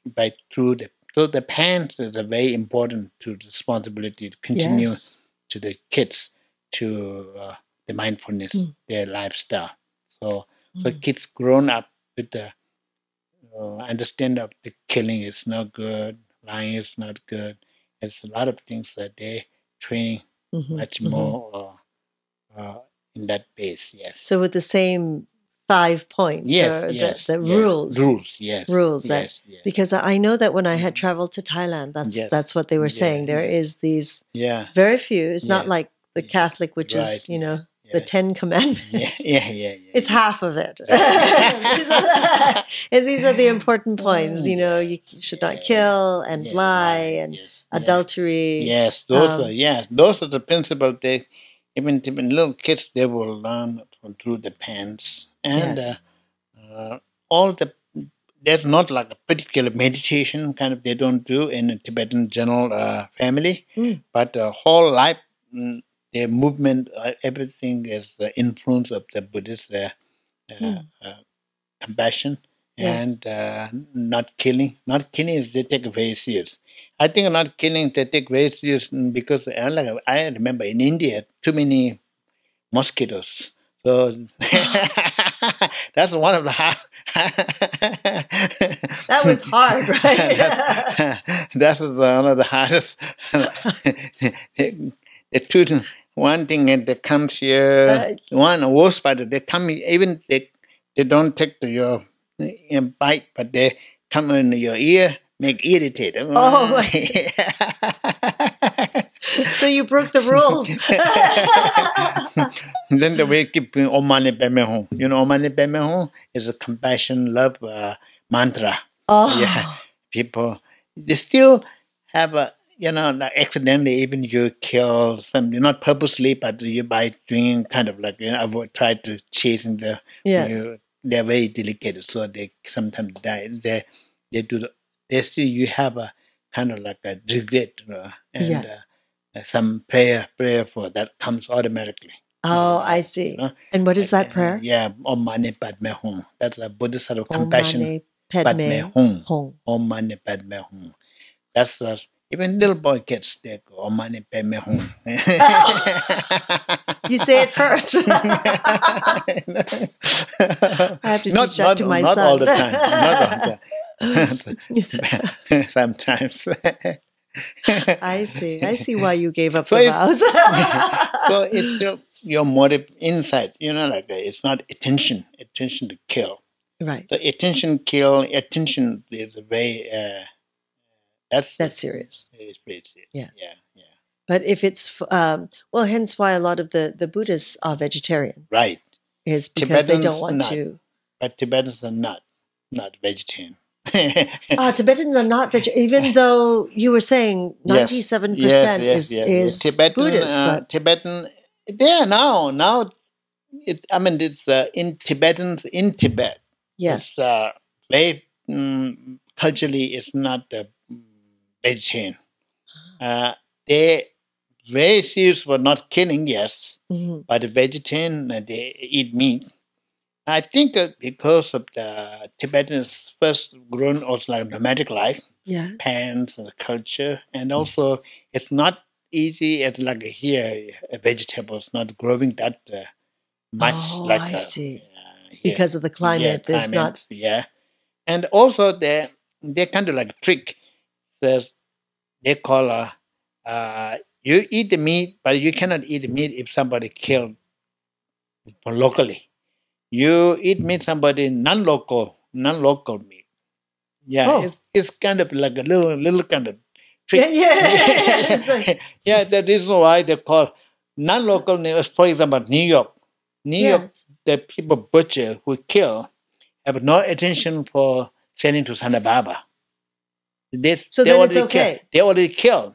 but through the parents is a very important to responsibility to continue to the kids to the mindfulness, their lifestyle. So kids grown up with the understand of the killing is not good, lying is not good. There's a lot of things that they training much more in that base. Yes. So with the same 5 points, Yes, or yes, the yes. rules. Yes. Rules Yes, yes. because I know that when I had traveled to Thailand, that's what they were saying. There is these very few. It's not like the Catholic, which is, the 10 Commandments. It's half of it. Right. these are the important points. You should not kill and lie and adultery. Yes, those are the principles. Even little kids, they will learn through the parents and all the. There's not like a particular meditation kind of they don't do in a Tibetan general family, but the whole life, their movement, everything is the influence of the Buddhist compassion and not killing. Not killing is they take very serious. I think not killing they take very serious because I remember in India too many mosquitoes. So that's one of the hard. That was hard, right? That's one of the hardest. One thing that comes here, one worst part, they come even they don't take to your bite, but they come in your ear, make irritate. Oh my. So you broke the rules. Then the way keep Omane Pemehon. Omane Pemehon is a compassion, love mantra. Oh. Yeah. People, they still have like accidentally, even you kill something, not purposely, but you by doing kind of like, avoid, try to chasing the, they're very delicate, so they sometimes die. They do, they still, you have a kind of like a regret, and some prayer for that comes automatically. Oh, I see. And what is that prayer? Om Mani Padme Hum. That's a Buddhist sort of compassion. Om Mani Padme Hum. Om Mani Padme Hum. That's even little boy kids, they go Om Mani Padme Hum. You say it first. I have to teach that to my son. Not all the time. Not all the time. Sometimes. I see why you gave up the vows. So it's still your motive inside, it's not attention to kill. Right. So attention is a very, that's serious. It's pretty serious. Yeah. But if it's, hence why a lot of the Buddhists are vegetarian. Right. Is because they don't want to. But Tibetans are not vegetarian. Tibetans are not vegetarian, even though you were saying 97% is Tibetan, Buddhist. Tibetan, they are now. It's in Tibetans in Tibet. Yes. It's very culturally, it's not vegetarian. They very serious for not killing, yes, but vegetarian they eat meat. I think because of the Tibetans first grown also like nomadic life, parents and the culture, and also it's not easy as like here vegetables not growing that much. I see. Because of the climate, there's not. Yeah, and also they kind of like trick. They call you eat the meat, but you cannot eat the meat if somebody killed locally. You eat meat somebody non-local meat. Yeah, it's kind of like a little kind of trick. Yeah, the reason why they call non-local names, for example, New York, the people butcher who kill have no attention for selling to Santa Barbara. So then it's okay. They already killed.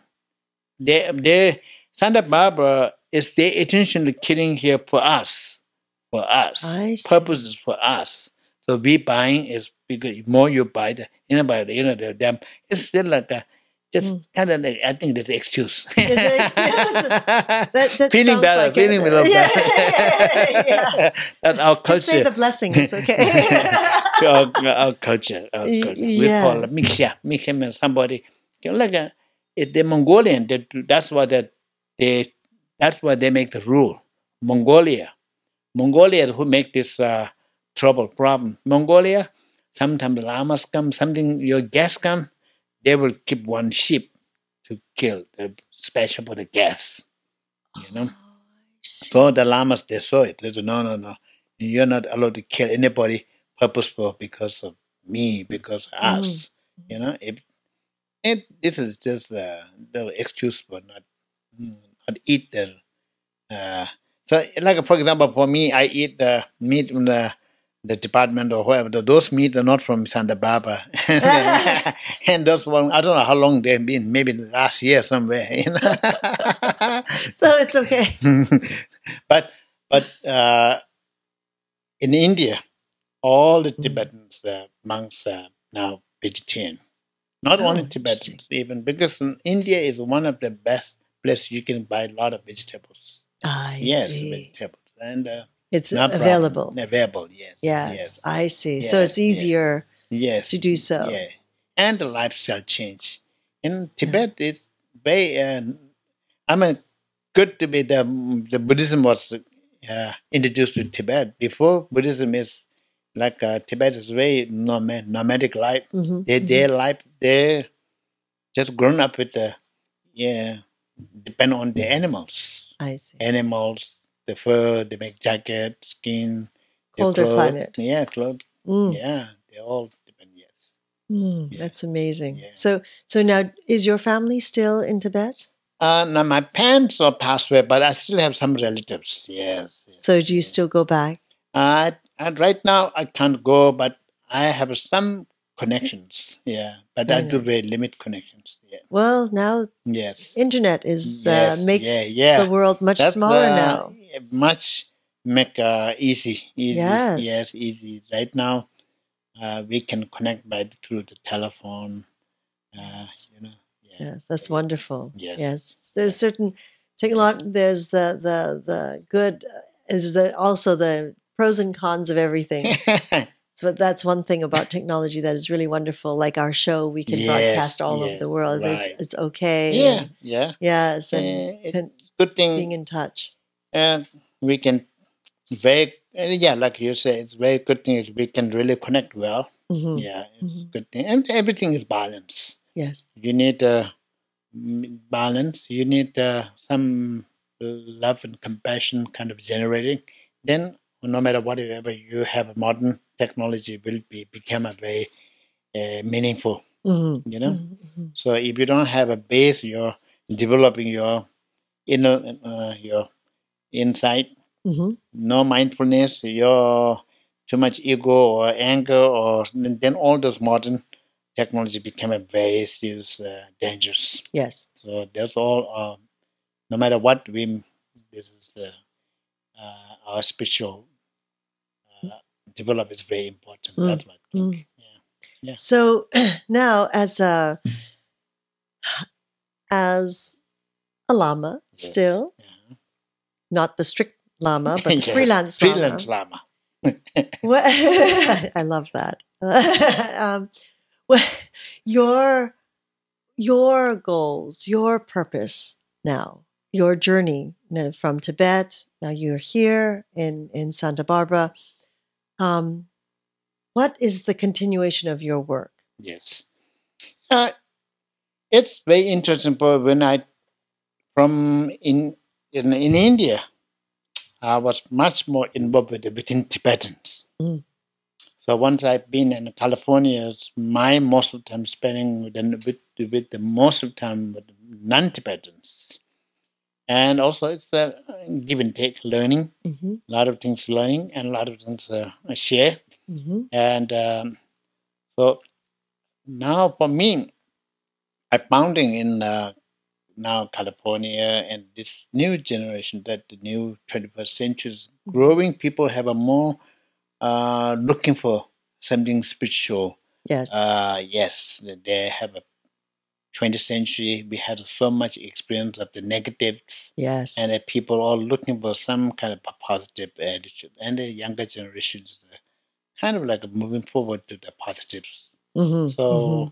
Santa Barbara is their attention to killing here for us. Purposes for us. So we buying is because the more you buy, the them. It's still like just kind of like I think that's an excuse. It's an excuse. Feeling better, like feeling a little better. That's our culture. Just say the blessing. It's okay. our culture. We call it miksha. Miksha means somebody like the Mongolian. That's why they make the rule. Mongolia who make this trouble problem. Mongolia, sometimes llamas come, your guests come, they will keep one sheep to kill, special for the guests. So the lamas, they saw it. They said, no. You're not allowed to kill anybody purposeful because of me, because of us. You know, this is just the excuse for not eat the. So, like for example, for me, I eat the meat from the department or whoever. Those meat are not from Santa Barbara, and those one I don't know how long they've been. Maybe last year somewhere. You know? So it's okay. but in India, all the Tibetans monks are now vegetarian. Not only Tibetans, even because India is one of the best places you can buy a lot of vegetables. I see. Vegetables, and it's no available. Problem. Available, yes. Yes, I see. Yes, so it's easier to do so. Yeah, and the lifestyle change. In Tibet, it's very. I mean, good to be the Buddhism was introduced to Tibet. Before Buddhism is like Tibet is very nomadic life. Their life, they just grown up with the depend on the animals. I see. Animals, the fur, they make jacket, skin, colder climate. Yeah, clothes. Yeah, they all depend. Yes. That's amazing. Yeah. So now, is your family still in Tibet? No, my parents are passed away, but I still have some relatives. Yes. So do you still go back? Right now I can't go, but I have some connections. Yeah, but I do very limited connections. Yeah. Well, now internet is makes the world much smaller now. Much easy. Yes, easy. Right now, we can connect through the telephone. You know. Yes, that's wonderful. Yes. There's certain there's the good is also the pros and cons of everything. So that's one thing about technology that is really wonderful. Like our show, we can broadcast all over the world. Right. It's okay. Yes, and good thing being in touch. We can like you say, it's very good thing is we can really connect well. Yeah, it's good thing, and everything is balance. Yes, you need balance. You need some love and compassion kind of generating. Then, no matter whatever you have, modern technology will become a very meaningful. You know. So if you don't have a base, you're developing your inner your insight. No mindfulness. You're too much ego or anger, or then all those modern technology become a very serious dangerous. Yes. So that's all. No matter what this is our spiritual develop is very important. That's what I think. Yeah. So now, as a lama, still not the strict lama, but the freelance lama. I love that. Your goals, your purpose now, your journey from Tibet. Now you're here in Santa Barbara. What is the continuation of your work? Yes, it's very interesting. But when from in India, I was much more involved within Tibetans. So once I've been in California, my most of the time spending with the most of the time with non-Tibetans. And also it's a give and take, learning. A lot of things learning and a lot of things share. And so now for me, I'm founding in now California, and this new generation, that the new 21st century is growing. People have a more looking for something spiritual. Yes. Yes, they have a 20th century. We had so much experience of the negatives. Yes. And people are looking for some kind of a positive attitude. And the younger generations kind of like moving forward to the positives. So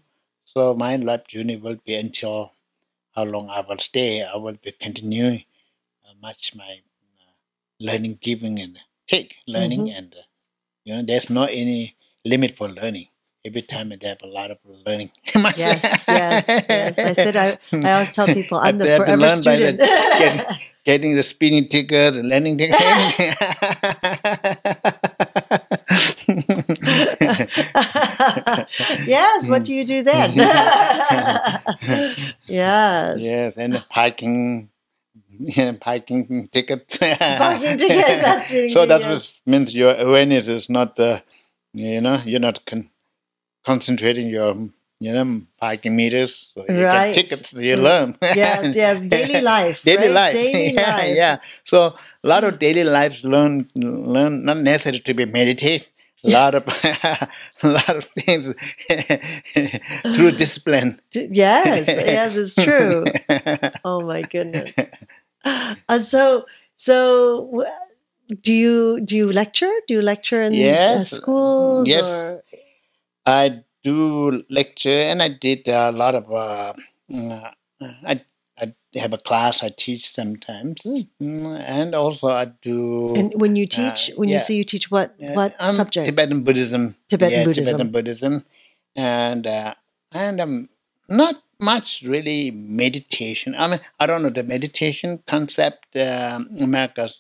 my life journey will be until how long I will stay. I will be continuing much my learning, giving and take learning, and there's no any limit for learning. Every time I have a lot of learning. Yes. I said I always tell people I'm the forever student. getting the speeding ticket, the landing ticket, Yes, what do you do then? Yes. Yes, and the parking tickets. Parking tickets, that's really So that yes. means your awareness is not, you're not concentrating your, parking meters. So you Right. get tickets, you learn. Yes, daily life. Daily right? life. Daily life. Yeah. So a lot of daily lives learn not necessary to be meditate. A lot of things through discipline. Yes, it's true. Oh my goodness. So do you lecture? Do you lecture in Yes. schools? Yes. Or? I do lecture, and I did a lot of. I have a class I teach sometimes, and also I do. And when you teach, you say you teach what subject? Tibetan Buddhism. Tibetan Buddhism. Tibetan Buddhism, and not much really meditation. I mean, I don't know the meditation concept, because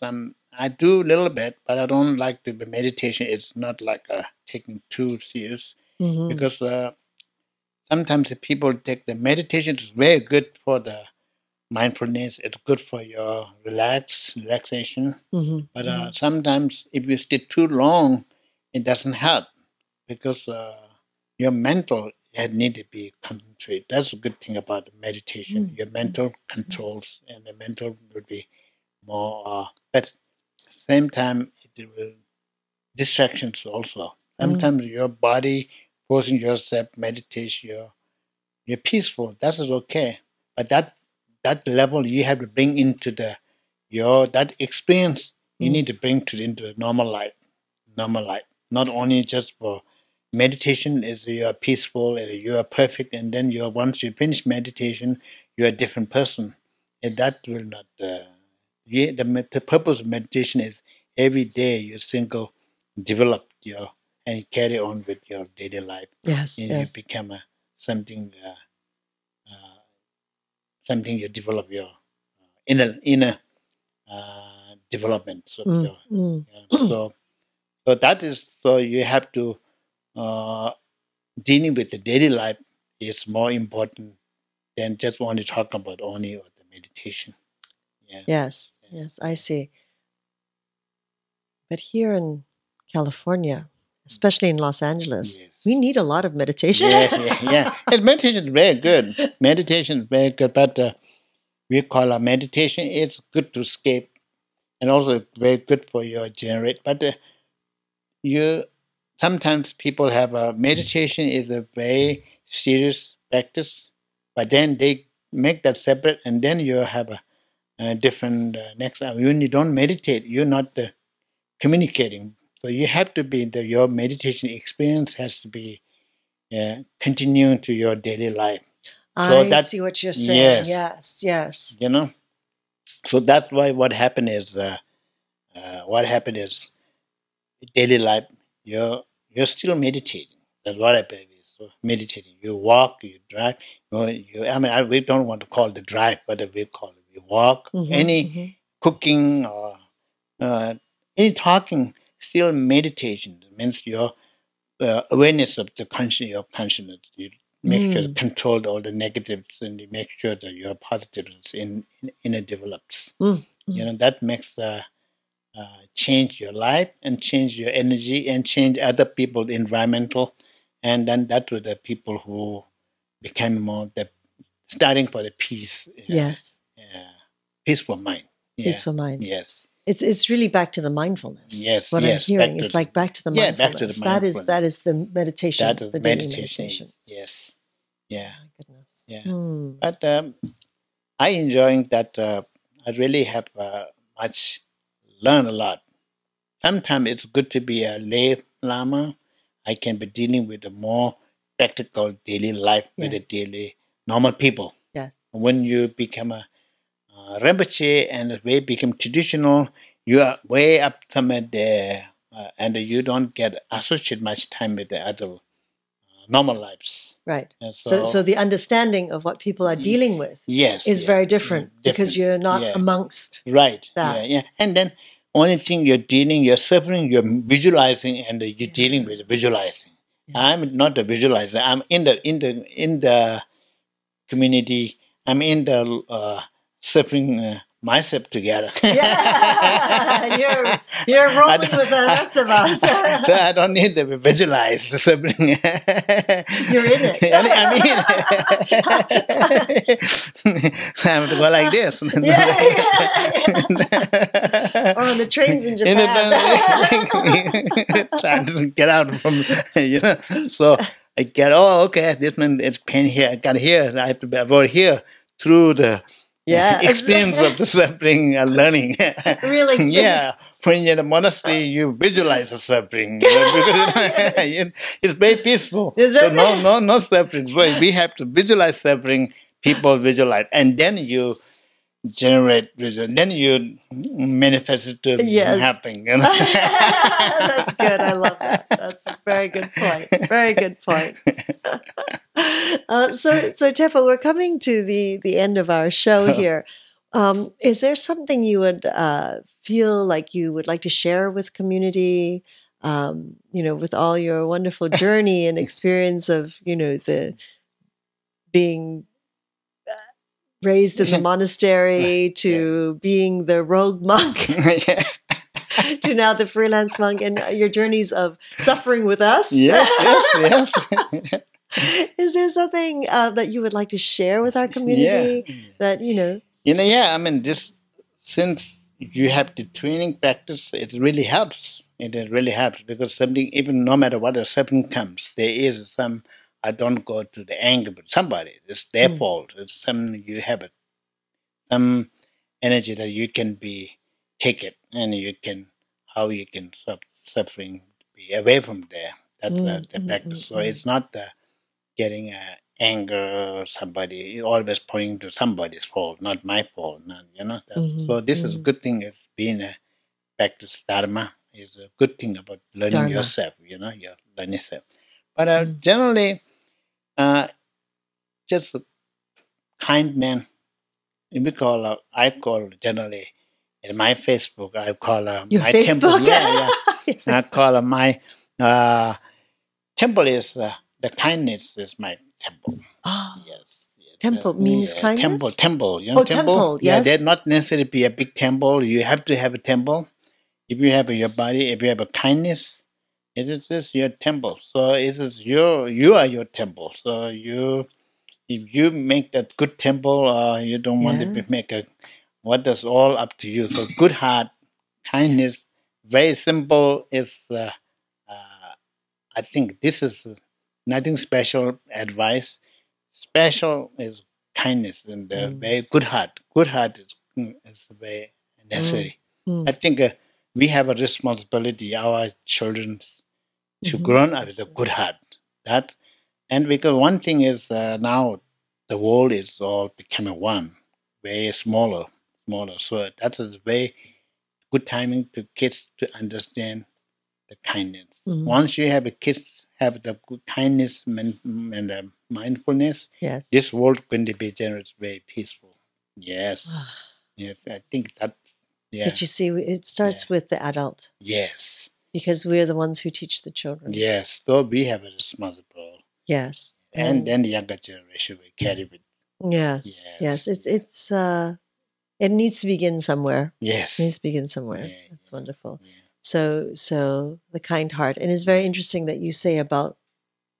I do a little bit, but I don't like the meditation. It's not like taking too serious, because sometimes the people take the meditation. It's very good for the mindfulness. It's good for your relaxation. But sometimes if you stay too long, it doesn't help, because your mental need to be concentrated. That's a good thing about meditation. Your mental controls, and the mental will be more. But at the same time, it will distractions also. Sometimes your body forcing yourself meditation, you're peaceful. That is okay. But that level you have to bring into that experience. You need to bring into the normal life. Not only just for meditation is you are peaceful and you are perfect, and then once you finish meditation, you're a different person. And that will not. The purpose of meditation is every day you develop and carry on with your daily life. Yes, and yes. You become something you develop your inner development. So that is, so you have to dealing with the daily life is more important than just only talk about only the meditation. Yeah. Yes, I see. But here in California, especially in Los Angeles, we need a lot of meditation. Yeah. And meditation is very good. Meditation is very good, but we call our meditation. It's good to escape, and also it's very good for your generate. But sometimes people have a meditation is a very serious practice, but then they make that separate, and then you have a different next. When you don't meditate, you're not communicating. So you have to be your meditation experience has to be continuing to your daily life. I see what you're saying. Yes. So that's why what happened is daily life. You're still meditating. That's what I believe is. So meditating. You walk, you drive. We don't want to call it the drive, but we call it. You walk. Any cooking or any talking, still meditation. It means your awareness of your consciousness. You make sure to control all the negatives, and you make sure that your positives in it develops. That makes change your life and change your energy and change other people, environmental, and then that were the people who became more starting for the peace. Peaceful mind. Peaceful mind. Yes. It's really back to the mindfulness. Yes. What I'm hearing is like back to the mindfulness. Back to the mindfulness. That is the meditation. That is the meditation. Yes. Yeah. Oh, my goodness. Yeah. But I enjoying that. I really have learned a lot. Sometimes it's good to be a lay lama. I can be dealing with a more practical daily life with the daily normal people. Yes. When you become a Rinpoche and become traditional, you are way up somewhere there, and you don't get associate much time with the other normal lives. Right. And So the understanding of what people are dealing with is very different because you're not amongst right. that. Yeah. And then only thing you're suffering, you're visualizing, and you're dealing with visualizing. Yes. I'm not a visualizer. I'm in the community. I'm in the suffering myself together. Yeah, you're rolling with the rest of us. So I don't need to visualize the suffering. You're in it. I have to go like this. Or on the trains in Japan. Trying to get out from, So I get, okay, this man, it's pain here. I got here. I have to avoid here through the experience of the suffering and learning. Real experience. Yeah. When you're in a monastery, you visualize the suffering. It's very peaceful. No suffering. We have to visualize suffering. People visualize. And then you generate vision. Then you manifest it happening. That's good. I love that. That's a very good point. Very good point. So Tepa, we're coming to the end of our show here. Is there something you would feel like you would like to share with community? With all your wonderful journey and experience of the being raised in the monastery to being the rogue monk to now the freelance monk, and your journeys of suffering with us. Yes. Is there something that you would like to share with our community that, I mean, just since you have the training practice, it really helps. It really helps because something, even no matter what the suffering comes, there is some, I don't go to the anger, but somebody, it's their fault. It's some, you have some energy that you can take it, and how you can stop suffering, be away from there. That's the practice. So it's not getting anger or somebody. You're always pointing to somebody's fault, not my fault. So this is a good thing. It's being a practice Dharma is a good thing about learning yourself. You learn yourself. But generally, just a kind man. I call generally in my Facebook. I call your my Facebook? temple. I call my temple is the kindness is my temple. Oh, yes. Temple means kindness. Temple. Temple. Yes. They're not necessarily be a big temple. You have to have a temple. If you have your body, if you have a kindness, it is just your temple. So it is you are your temple. So if you make that good temple, you don't want to make what is all up to you. So good heart, kindness, very simple. Is I think this is nothing special advice. Special is kindness and very good heart. Good heart is very necessary. I think we have a responsibility, our children, to grow up with a good heart. And because one thing is now the world is all becoming one, very smaller. So that is very good timing to kids to understand the kindness. Once you have a kids have the good kindness and the mindfulness, this world going to be generous, very peaceful. Yes. Yes, I think that. Yeah. But you see, it starts with the adult. Yes. Because we're the ones who teach the children. Yes, so we have a responsibility. Yes. And then the younger generation will carry it. Yes. It needs to begin somewhere. Yes. It needs to begin somewhere. Yeah. That's wonderful. Yeah. So the kind heart. And it's very interesting that you say about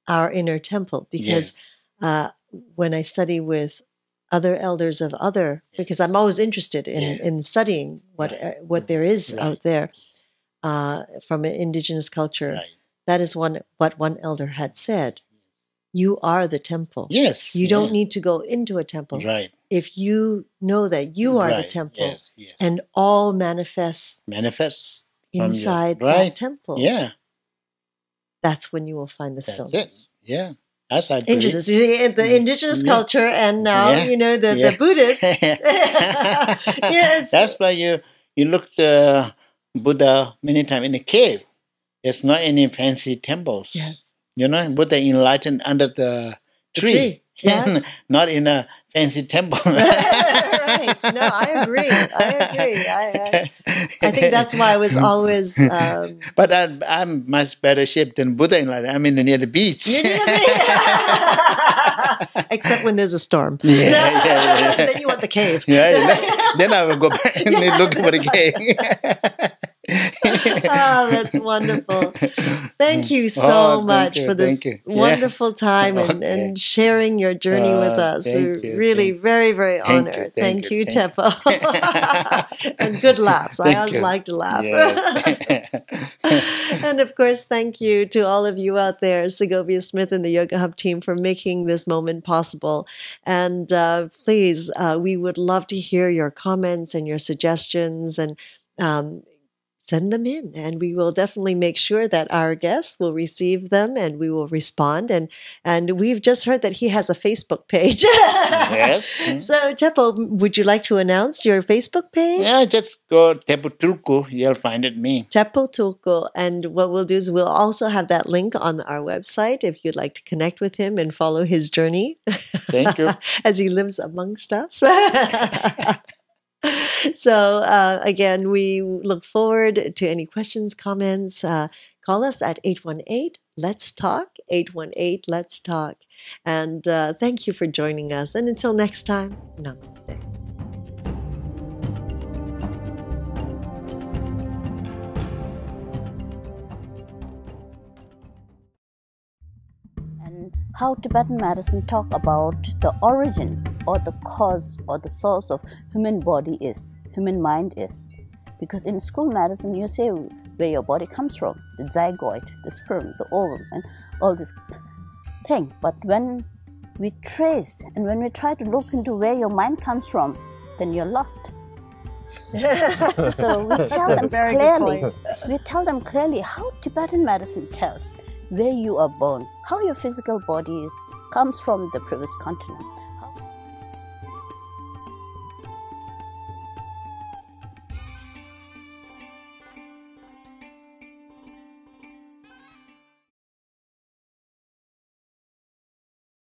our inner temple, because when I study with other elders of because I'm always interested in studying what there is out there from an indigenous culture. Right. That is what one elder had said. You are the temple. Yes. You don't need to go into a temple. Right. If you know that you are the temple and all manifests inside that temple. Yeah. That's when you will find the stillness. Yeah. That's interesting. See, the indigenous culture and now, the Buddhist. Yes. That's why you look the Buddha many times in the cave. There's not any fancy temples. Yes. Buddha enlightened under the tree. Yes. Not in a fancy temple. Right. No, I agree. I think that's why I was always... But I'm much better shape than Buddha enlightened. I'm near the beach. You're near the beach. Except when there's a storm. Yeah. Then you want the cave. Then I will go back and look for the cave. Oh, that's wonderful. Thank you so much for this wonderful time and sharing your journey with us. We're really very, very honored. Thank you, Tepo. And good laughs. I always like to laugh. Yes. And of course, thank you to all of you out there, Segovia Smith and the Yoga Hub team, for making this moment possible. And please, we would love to hear your comments and your suggestions, and send them in, and we will definitely make sure that our guests will receive them and we will respond. And we've just heard that he has a Facebook page. Yes. So, Tepo, would you like to announce your Facebook page? Yeah, just go Tepo Tulku. You'll find it me. Tepo Tulku. And what we'll do is we'll also have that link on our website if you'd like to connect with him and follow his journey. Thank you. As he lives amongst us. So, again, we look forward to any questions, comments. Call us at 818-LETS-TALK, 818-LETS-TALK. And thank you for joining us. And until next time, namaste. And how Tibetan medicine talk about the origin or the cause or the source of human body is, human mind is. Because in school medicine, you say where your body comes from, the zygote, the sperm, the ovum, and all this thing. But when we trace and when we try to look into where your mind comes from, then you're lost. So we tell them clearly. We tell them clearly how Tibetan medicine tells where you are born, how your physical body comes from the previous continent.